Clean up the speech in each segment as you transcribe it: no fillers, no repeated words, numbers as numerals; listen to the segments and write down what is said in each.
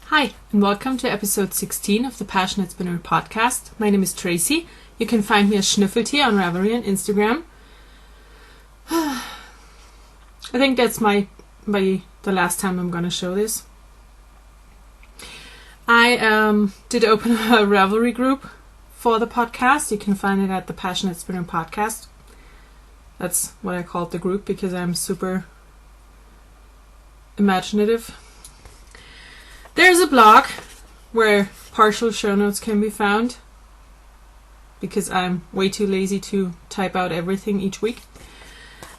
Hi, and welcome to episode 16 of the PassioKnit Spinner podcast. My name is Tracy. You can find me as Schnüffeltier on Ravelry and Instagram. I think that's the last time I'm going to show this. I did open a Ravelry group for the podcast. You can find it at the PassioKnit Spinner podcast. That's what I called the group because I'm super imaginative. There's a blog where partial show notes can be found because I'm way too lazy to type out everything each week.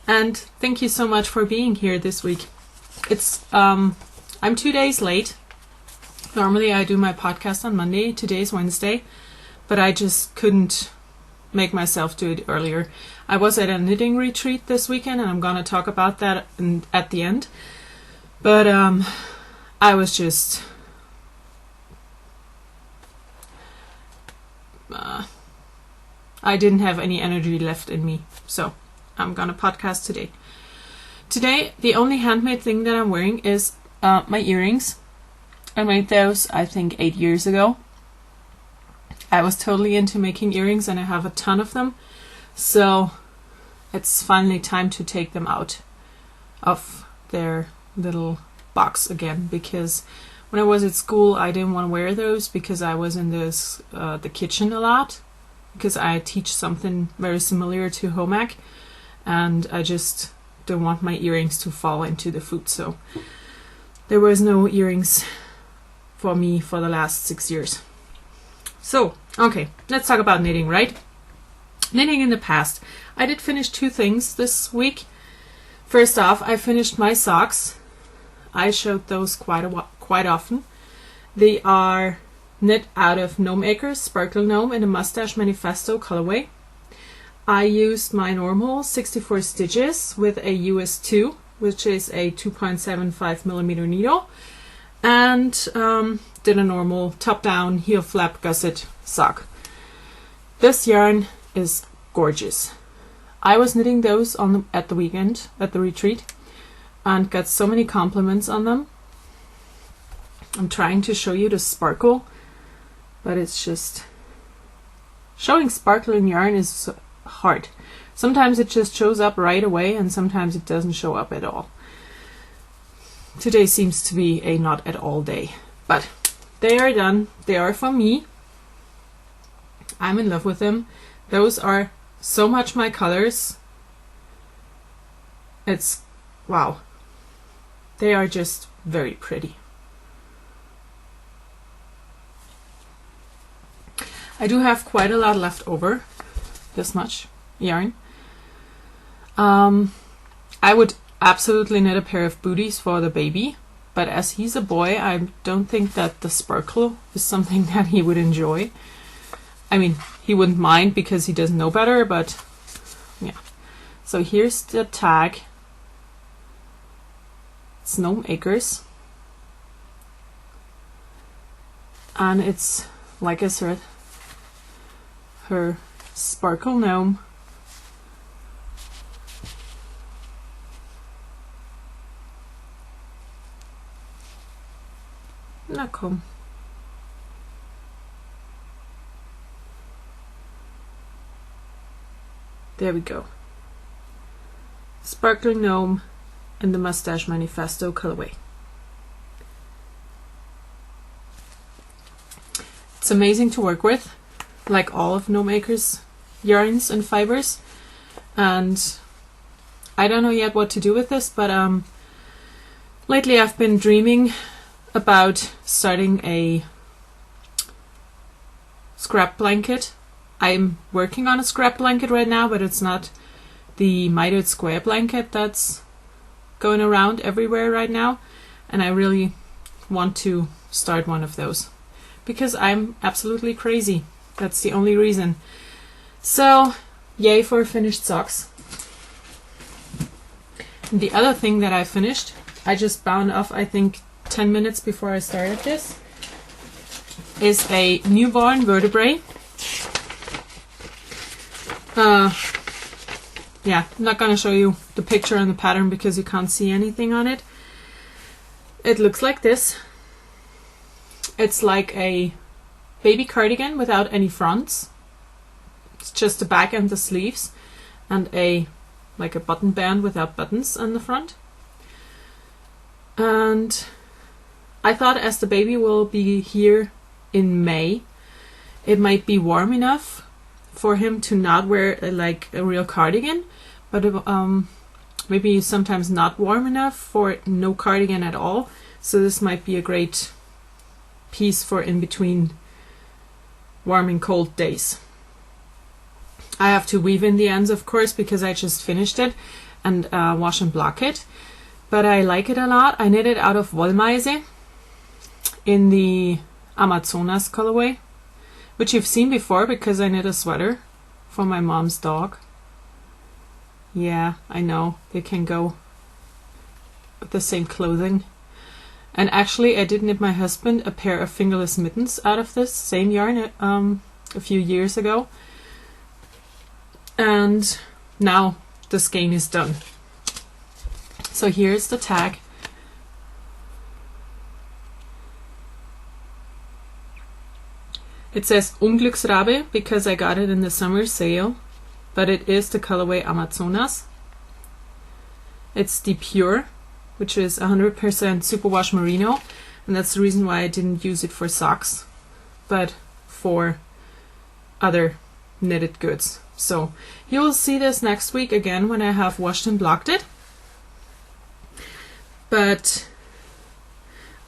And thank you so much for being here this week. I'm 2 days late. Normally I do my podcast on Monday. Today is Wednesday, but I just couldn't make myself do it earlier. I was at a knitting retreat this weekend and I'm going to talk about that at the end. But I was just I didn't have any energy left in me, so I'm gonna podcast today. Today, the only handmade thing that I'm wearing is my earrings. I made those, I think, 8 years ago. I was totally into making earrings and I have a ton of them, so it's finally time to take them out of their little box again, because when I was at school I didn't want to wear those because I was in the kitchen a lot because I teach something very similar to home ec and I just don't want my earrings to fall into the food, so there was no earrings for me for the last 6 years. So okay, let's talk about knitting, right? Knitting in the past. I did finish 2 things this week. First off, I finished my socks. I showed those quite often. They are knit out of Gnome Acres, Sparkle Gnome in a Mustache Manifesto colorway. I used my normal 64 stitches with a US 2, which is a 2.75 millimeter needle, and did a normal top-down heel flap gusset sock. This yarn is gorgeous. I was knitting those at the weekend at the retreat and got so many compliments on them. I'm trying to show you the sparkle, but it's just showing sparkling yarn is hard. Sometimes it just shows up right away and sometimes it doesn't show up at all. Today seems to be a not at all day, but they are done. They are for me. I'm in love with them. Those are so much my colors. It's wow. They are just very pretty. I do have quite a lot left over, this much yarn. I would absolutely knit a pair of booties for the baby, but as he's a boy, I don't think that the sparkle is something that he would enjoy. I mean, he wouldn't mind because he doesn't know better, but yeah. So here's the tag. It's Gnome Acres. And it's, like I said, her Sparkle Gnome. Na komm. There we go. Sparkling Gnome in the Mustache Manifesto colorway. It's amazing to work with, like all of Gnome Acres yarns and fibers, and I don't know yet what to do with this, but lately I've been dreaming about starting a scrap blanket. I'm working on a scrap blanket right now, but it's not the mitered square blanket that's going around everywhere right now, and I really want to start one of those because I'm absolutely crazy. That's the only reason. So yay for finished socks. And the other thing that I finished, I just bound off I think 10 minutes before I started this, is a newborn vertebrae. Yeah, I'm not going to show you the picture and the pattern because you can't see anything on it. It looks like this. It's like a baby cardigan without any fronts. It's just the back and the sleeves, and like a button band without buttons on the front. And I thought, as the baby will be here in May, it might be warm enough for him to not wear like a real cardigan, but maybe sometimes not warm enough for no cardigan at all. So this might be a great piece for in between warm and cold days. I have to weave in the ends, of course, because I just finished it and wash and block it. But I like it a lot. I knit it out of Wollmeise in the Amazonas colorway, which you've seen before because I knit a sweater for my mom's dog. Yeah, I know, they can go with the same clothing. And actually, I did knit my husband a pair of fingerless mittens out of this same yarn a few years ago. And now the skein is done. So here's the tag. It says Unglücksrabe because I got it in the summer sale, but it is the colorway Amazonas. It's the Pure, which is 100% superwash merino, and that's the reason why I didn't use it for socks, but for other knitted goods. So you will see this next week again when I have washed and blocked it. But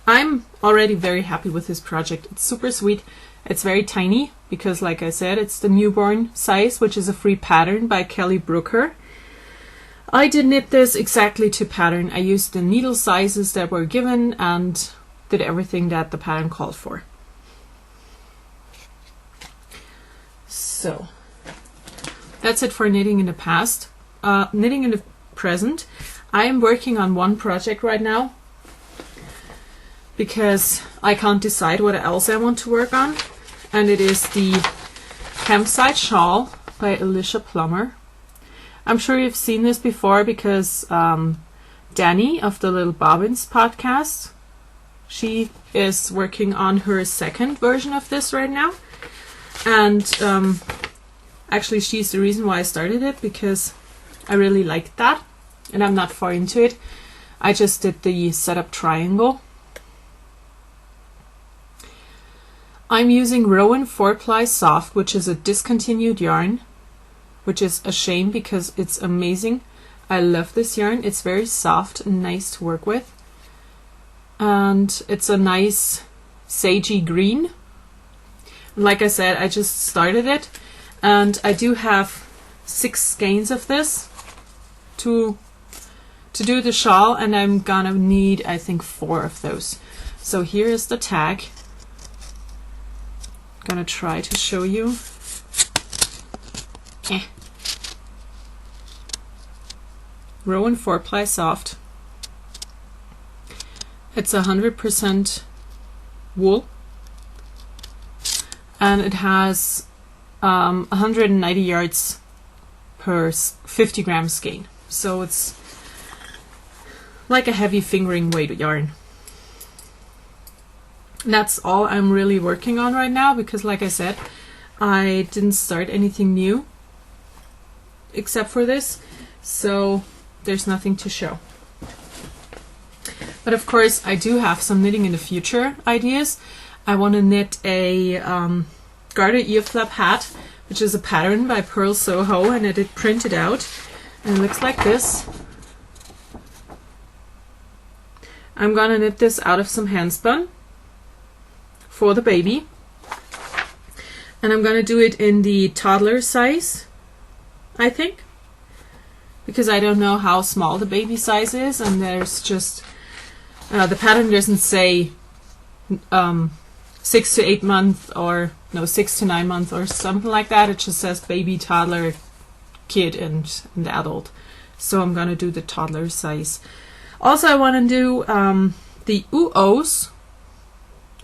I'm already very happy with this project. It's super sweet. It's very tiny because, like I said, it's the newborn size, which is a free pattern by Kelly Brooker. I did knit this exactly to pattern. I used the needle sizes that were given and did everything that the pattern called for. So that's it for knitting in the past. Knitting in the present, I am working on one project right now because I can't decide what else I want to work on, and it is the Campsite Shawl by Alicia Plummer. I'm sure you've seen this before because Danny of the Little Bobbins podcast, she is working on her second version of this right now. And actually she's the reason why I started it, because I really liked that and I'm not far into it. I just did the setup triangle. I'm using Rowan 4-ply Soft, which is a discontinued yarn, which is a shame because it's amazing. I love this yarn. It's very soft and nice to work with. And it's a nice sagey green. Like I said, I just started it, and I do have 6 skeins of this to do the shawl, and I'm gonna need, I think, 4 of those. So here is the tag. I'm gonna try to show you. Rowan 4-ply Soft. It's 100% wool, and it has 190 yards per 50 gram skein. So it's like a heavy fingering weight yarn. That's all I'm really working on right now because, like I said, I didn't start anything new except for this, so there's nothing to show. But of course I do have some knitting in the future ideas. I want to knit a garter ear flap hat, which is a pattern by Pearl Soho, and I did print it out, and it looks like this. I'm gonna knit this out of some handspun for the baby, and I'm gonna do it in the toddler size, I think, because I don't know how small the baby size is, and there's just the pattern doesn't say 6 to 8 months or no 6 to 9 months or something like that. It just says baby, toddler, kid, and the adult. So I'm gonna do the toddler size. Also, I want to do the UOs.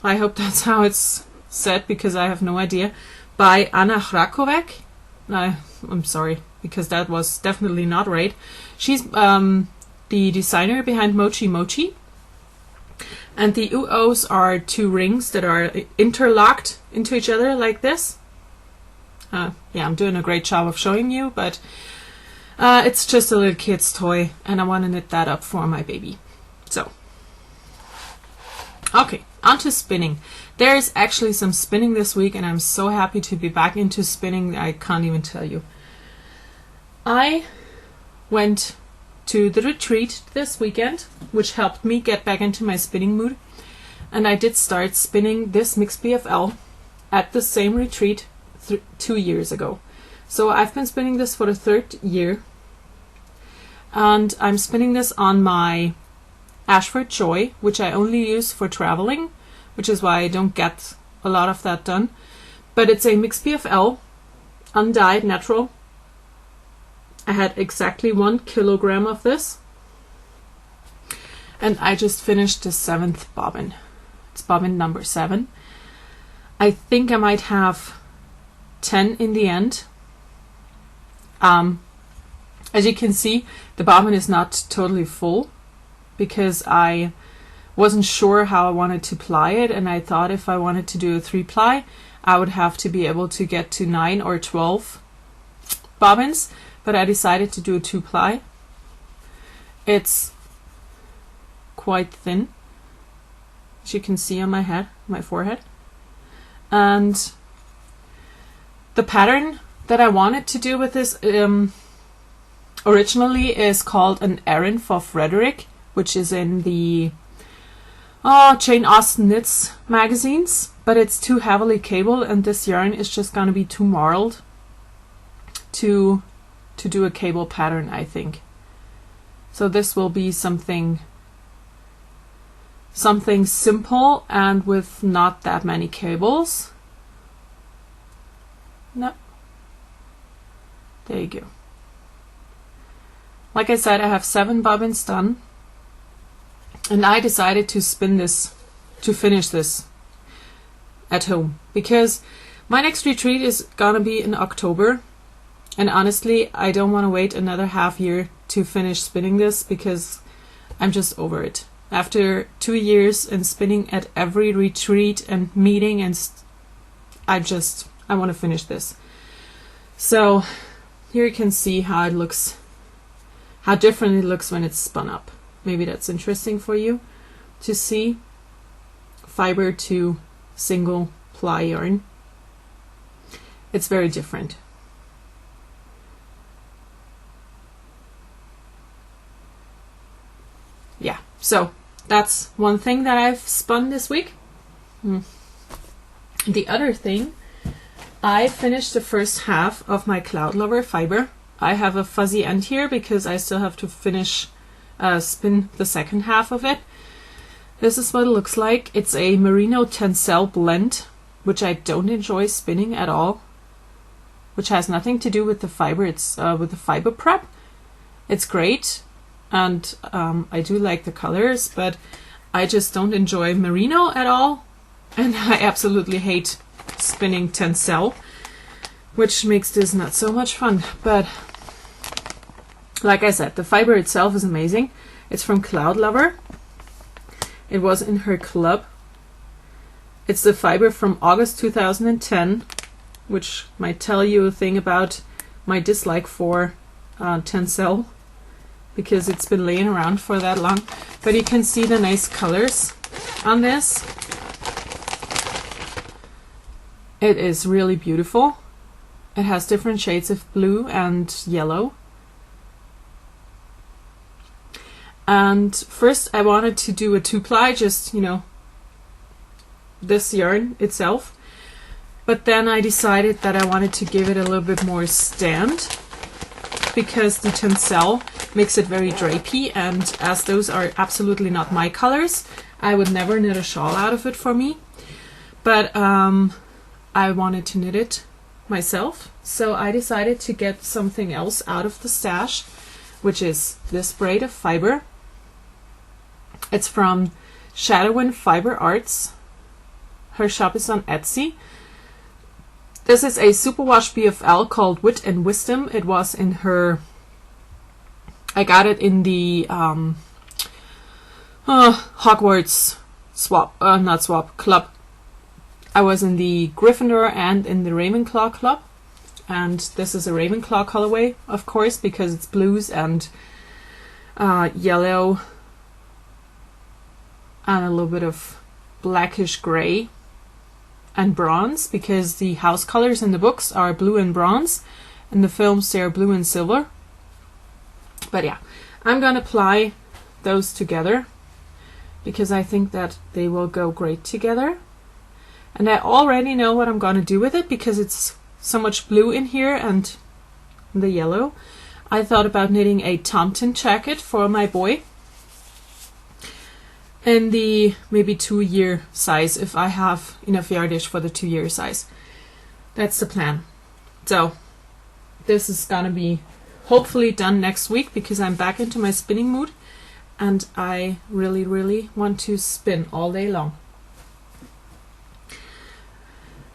I hope that's how it's said because I have no idea. By Anna Hrakovec. I'm sorry, because that was definitely not right. She's the designer behind Mochi Mochi. And the UOs are two rings that are interlocked into each other like this. Yeah, I'm doing a great job of showing you, but it's just a little kid's toy, and I want to knit that up for my baby. So, okay, on to spinning. There's actually some spinning this week, and I'm so happy to be back into spinning, I can't even tell you. I went to the retreat this weekend, which helped me get back into my spinning mood, and I did start spinning this Mix BFL at the same retreat 2 years ago. So I've been spinning this for the 3rd year, and I'm spinning this on my Ashford Joy, which I only use for traveling, which is why I don't get a lot of that done. But it's a Mix BFL, undyed natural. I had exactly 1 kilogram of this, and I just finished the 7th bobbin. It's bobbin number 7. I think I might have 10 in the end. As you can see, the bobbin is not totally full because I wasn't sure how I wanted to ply it, and I thought if I wanted to do a 3-ply, I would have to be able to get to 9 or 12 bobbins, but I decided to do a 2-ply. It's quite thin, as you can see on my forehead. And the pattern that I wanted to do with this originally is called an errand for Frederick, which is in the Jane Austen Knits magazines, but it's too heavily cabled, and this yarn is just going to be too marled to do a cable pattern, I think. So this will be something simple and with not that many cables. No. There you go. Like I said, I have 7 bobbins done, and I decided to finish this at home because my next retreat is gonna be in October, and honestly I don't want to wait another half year to finish spinning this because I'm just over it. After 2 years and spinning at every retreat and meeting, and I want to finish this. So here you can see how it looks, how different it looks when it's spun up. Maybe that's interesting for you to see. Fiber to single ply yarn. It's very different. Yeah, so that's one thing that I've spun this week. The other thing, I finished the first half of my Cloud Lover fiber. I have a fuzzy end here because I still have to finish spin the second half of it. This is what it looks like. It's a merino tencel blend, which I don't enjoy spinning at all, which has nothing to do with the fiber. It's with the fiber prep. It's great, and I do like the colors, but I just don't enjoy merino at all, and I absolutely hate spinning tencel, which makes this not so much fun. But like I said, the fiber itself is amazing. It's from Cloud Lover. It was in her club. It's the fiber from August 2010, which might tell you a thing about my dislike for tencel, because it's been laying around for that long. But you can see the nice colors on this. It is really beautiful. It has different shades of blue and yellow. And first I wanted to do a 2-ply, just, this yarn itself. But then I decided that I wanted to give it a little bit more stand, because the tencel makes it very drapey, and as those are absolutely not my colors, I would never knit a shawl out of it for me. But I wanted to knit it myself, so I decided to get something else out of the stash, which is this braid of fiber. It's from Shadowin Fiber Arts. Her shop is on Etsy. This is a superwash BFL called Wit and Wisdom. It was in her, I got it in the Hogwarts club. I was in the Gryffindor and in the Ravenclaw club, and this is a Ravenclaw colorway, of course, because it's blues and yellow and a little bit of blackish gray and bronze, because the house colors in the books are blue and bronze. In the films they're blue and silver. But yeah, I'm gonna apply those together because I think that they will go great together. And I already know what I'm gonna do with it because it's so much blue in here and the yellow. I thought about knitting a Tomten jacket for my boy in the maybe 2-year size, if I have enough yardage for the 2-year size. That's the plan. So this is gonna be hopefully done next week because I'm back into my spinning mood and I really want to spin all day long.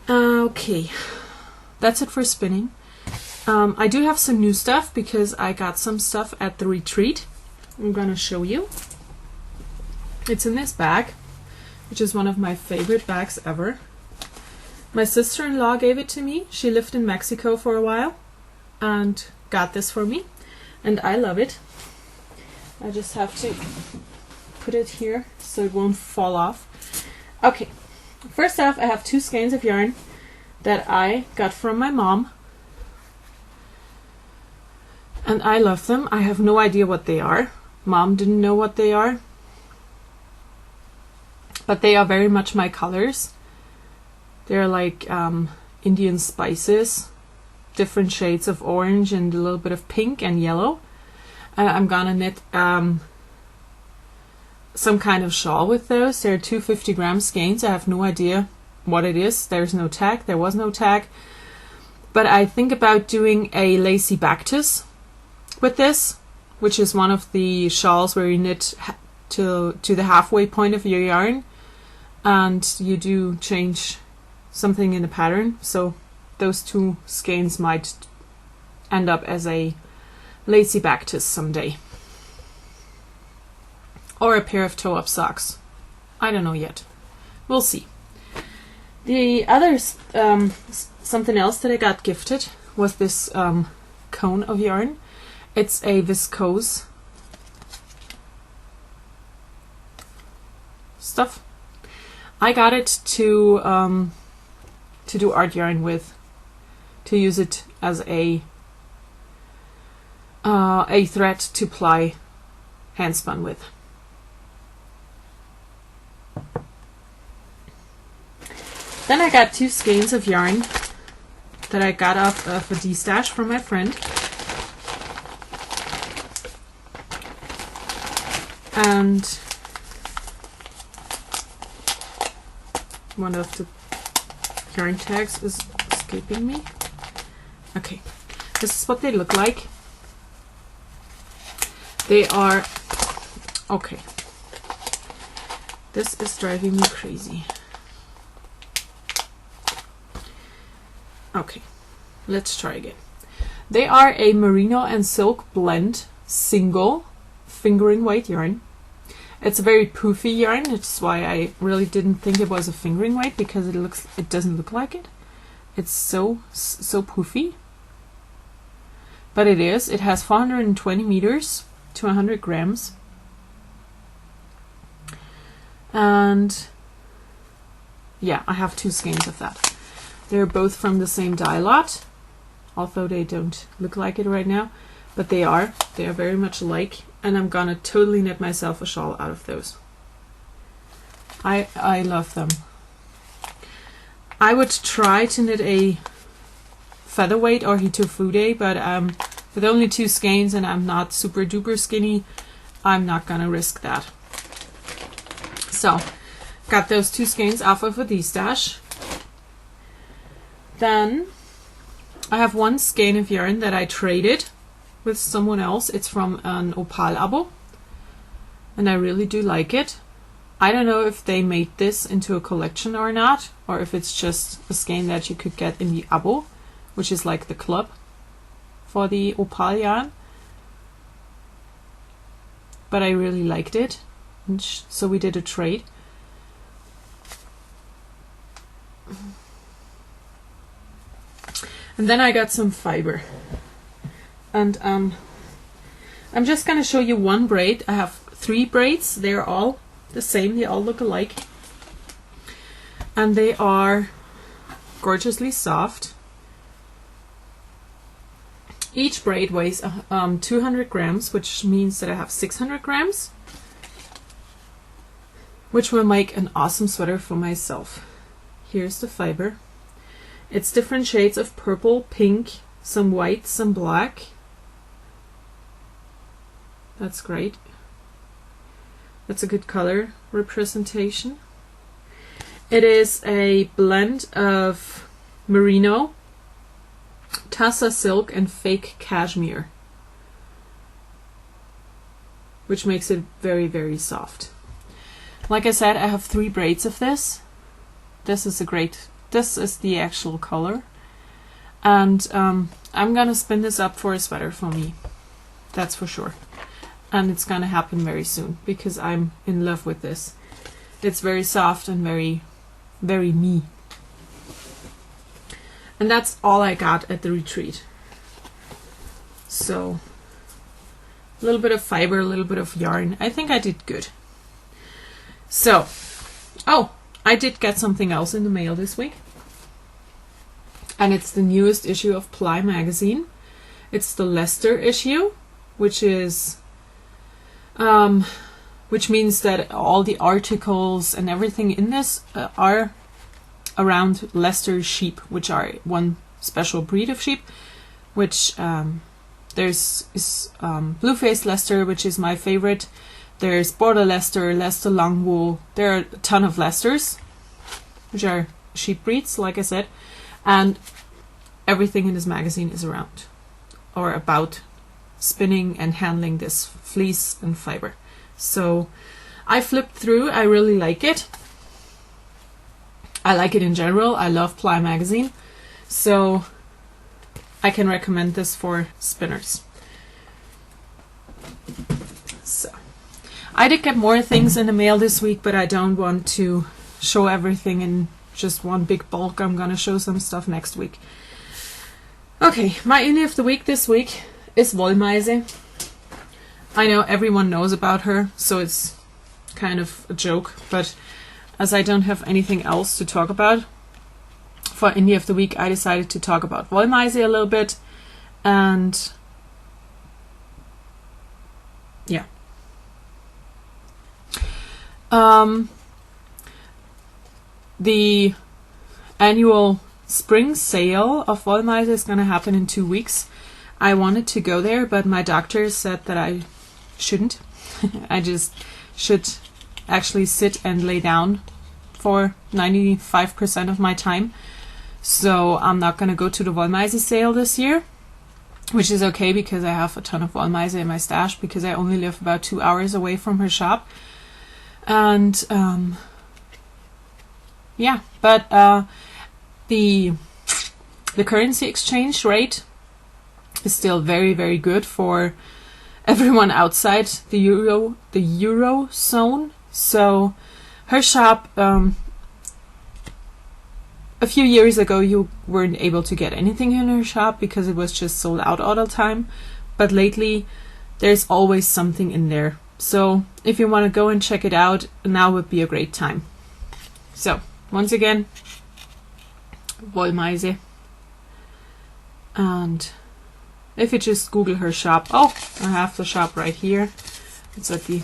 Okay, that's it for spinning. I do have some new stuff because I got some stuff at the retreat. I'm gonna show you. It's in this bag, which is one of my favorite bags ever. My sister-in-law gave it to me. She lived in Mexico for a while and got this for me, and I love it. I just have to put it here so it won't fall off. Okay, first off, I have 2 skeins of yarn that I got from my mom, and I love them. I have no idea what they are. Mom didn't know what they are, but they are very much my colors. They're like Indian spices, different shades of orange and a little bit of pink and yellow. And I'm gonna knit some kind of shawl with those. They're 250-gram skeins. I have no idea what it is. There's no tag. There was no tag. But I think about doing a lacy bactus with this, which is one of the shawls where you knit to the halfway point of your yarn, and you do change something in the pattern. So those 2 skeins might end up as a lacy bactus someday, or a pair of toe-up socks. I don't know yet. We'll see. The other something else that I got gifted was this cone of yarn. It's a viscose stuff. I got it to do art yarn with, to use it as a thread to ply handspun with. Then I got 2 skeins of yarn that I got off of a D-stash from my friend. And one of the yarn tags is escaping me. Okay, this is what they look like. They are, okay, this is driving me crazy. Okay, let's try again. They are a merino and silk blend single fingering weight yarn. It's a very poofy yarn. That's why I really didn't think it was a fingering weight, because it doesn't look like it. It's so poofy, but it is. It has 420 meters to 100 grams, and yeah, I have 2 skeins of that. They're both from the same dye lot, although they don't look like it right now, but they are very much alike, and I'm gonna totally knit myself a shawl out of those. I love them. I would try to knit a featherweight or hitofude, but with only 2 skeins and I'm not super duper skinny, I'm not gonna risk that. So, got those 2 skeins off of a D-stash. Then I have 1 skein of yarn that I traded with someone else. It's from an Opal abo, and I really do like it. I don't know if they made this into a collection or not, or if it's just a skein that you could get in the abo, which is like the club for the Opal yarn. But I really liked it, and so we did a trade. And then I got some fiber. And I'm just going to show you one braid. I have 3 braids. They're all the same. They all look alike. And they are gorgeously soft. Each braid weighs 200 grams, which means that I have 600 grams, which will make an awesome sweater for myself. Here's the fiber. It's different shades of purple, pink, some white, some black. That's great. That's a good color representation. It is a blend of merino, Tassa silk, and fake cashmere, which makes it very, very soft. Like I said, I have 3 braids of this. This is the actual color. And I'm gonna spin this up for a sweater for me. That's for sure. And it's gonna happen very soon because I'm in love with this. It's very soft and very, very me. And that's all I got at the retreat. So, a little bit of fiber, a little bit of yarn. I think I did good. So, oh, I did get something else in the mail this week. And it's the newest issue of Ply magazine. It's the Leicester issue, which is, which means that all the articles and everything in this are around Leicester sheep, which are one special breed of sheep, which there's blue-faced Leicester, which is my favorite. There's Border Leicester, Leicester Long Wool. There are a ton of Leicesters, which are sheep breeds, like I said, and everything in this magazine is around or about spinning and handling this fleece and fiber. So I flipped through. I really like it. I like it in general. I love Ply magazine, so I can recommend this for spinners. So I did get more things in the mail this week, but I don't want to show everything in just one big bulk. I'm gonna show some stuff next week. Okay, my indie of the week this week is Wollmeise. I know everyone knows about her, so it's kind of a joke, but as I don't have anything else to talk about for indie of the week, I decided to talk about Wollmeise a little bit. And yeah. The annual spring sale of Wollmeise is going to happen in 2 weeks. I wanted to go there, but my doctor said that I shouldn't. I just should actually sit and lay down for 95% of my time. So I'm not going to go to the Wollmeise sale this year, which is okay because I have a ton of Wollmeise in my stash because I only live about 2 hours away from her shop. And yeah, but the currency exchange rate is still very, very good for everyone outside the euro zone. So her shop, a few years ago you weren't able to get anything in her shop because it was just sold out all the time, but lately there's always something in there. So if you want to go and check it out, now would be a great time. So once again, Wollmeise. And if you just Google her shop, oh, I have the shop right here. It's at the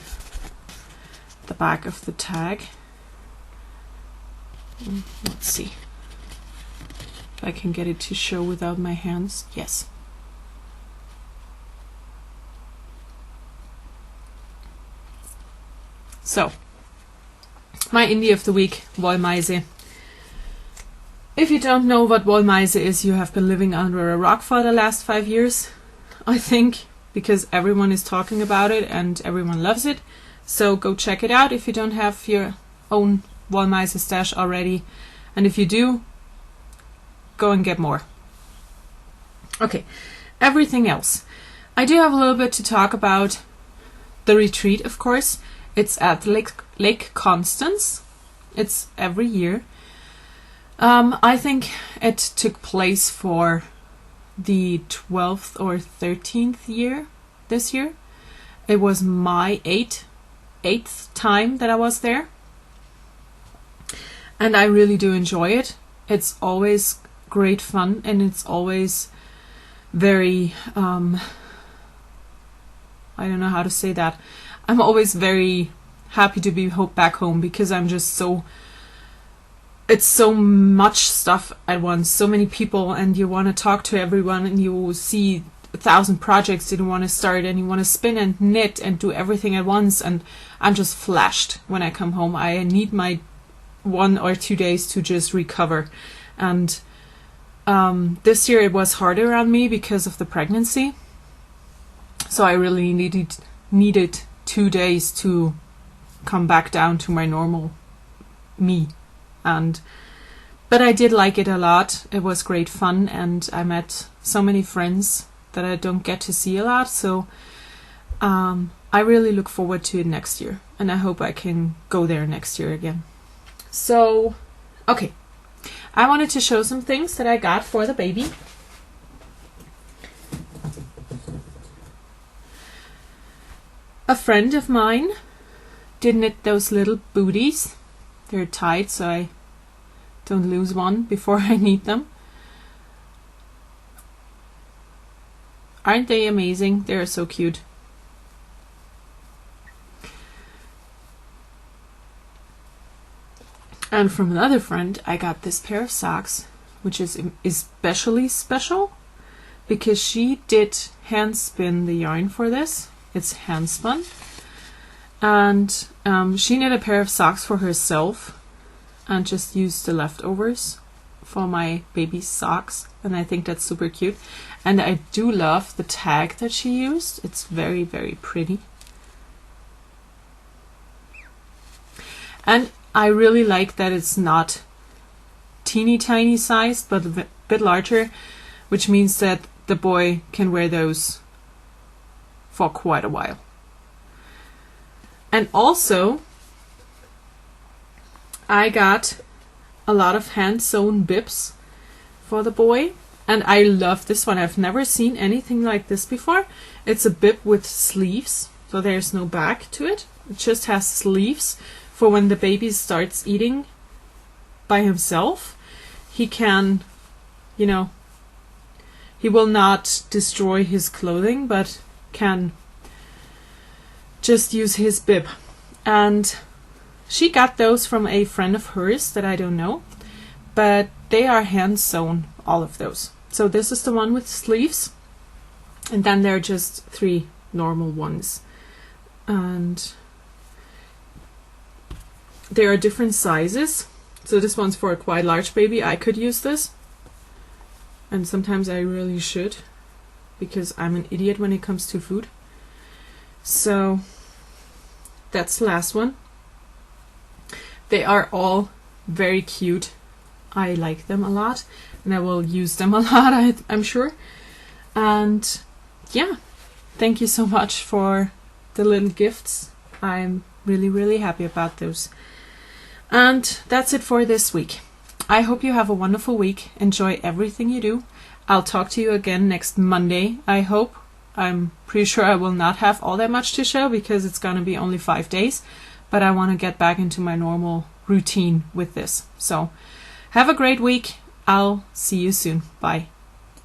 back of the tag. Let's see if I can get it to show without my hands. Yes. So, my indie of the week, Wollmeise. If you don't know what Wollmeise is, you have been living under a rock for the last 5 years, I think, because everyone is talking about it and everyone loves it. So go check it out if you don't have your own Wollmeise stash already. And if you do, go and get more. Okay, everything else. I do have a little bit to talk about the retreat, of course. It's at Lake Constance. It's every year. I think it took place for the 12th or 13th year this year. It was my eighth time that I was there. And I really do enjoy it. It's always great fun, and it's always very, I don't know how to say that. I'm always very happy to be back home, because I'm just it's so much stuff at once, so many people, and you want to talk to everyone, and you see 1,000 projects that you want to start, and you want to spin and knit and do everything at once, and I'm just flashed when I come home. I need my 1 or 2 days to just recover. And this year it was harder on me because of the pregnancy, so I really needed 2 days to come back down to my normal me. But I did like it a lot. It was great fun, and I met so many friends that I don't get to see a lot, so I really look forward to it next year, and I hope I can go there next year again. So, okay, I wanted to show some things that I got for the baby. A friend of mine did knit those little booties. They're tied so I don't lose one before I need them. Aren't they amazing? They're so cute. And from another friend, I got this pair of socks, which is especially special because she did hand spin the yarn for this. It's hand spun. And she knit a pair of socks for herself and just used the leftovers for my baby's socks. And I think that's super cute. And I do love the tag that she used. It's very, very pretty. And I really like that it's not teeny tiny size, but a bit larger, which means that the boy can wear those for quite a while. And also, I got a lot of hand-sewn bibs for the boy, and I love this one. I've never seen anything like this before. It's a bib with sleeves, so there's no back to it. It just has sleeves for when the baby starts eating by himself. He can, he will not destroy his clothing, but can just use his bib. And she got those from a friend of hers that I don't know, but they are hand sewn, all of those. So this is the one with sleeves, and then there are just 3 normal ones, and there are different sizes. So this one's for a quite large baby. I could use this, and sometimes I really should, because I'm an idiot when it comes to food. So that's the last one. They are all very cute. I like them a lot, and I will use them a lot, I'm sure. And yeah, thank you so much for the little gifts. I'm really, really happy about those. And that's it for this week. I hope you have a wonderful week. Enjoy everything you do. I'll talk to you again next Monday, I hope. I'm pretty sure I will not have all that much to show because it's going to be only 5 days, but I want to get back into my normal routine with this. So have a great week. I'll see you soon. Bye.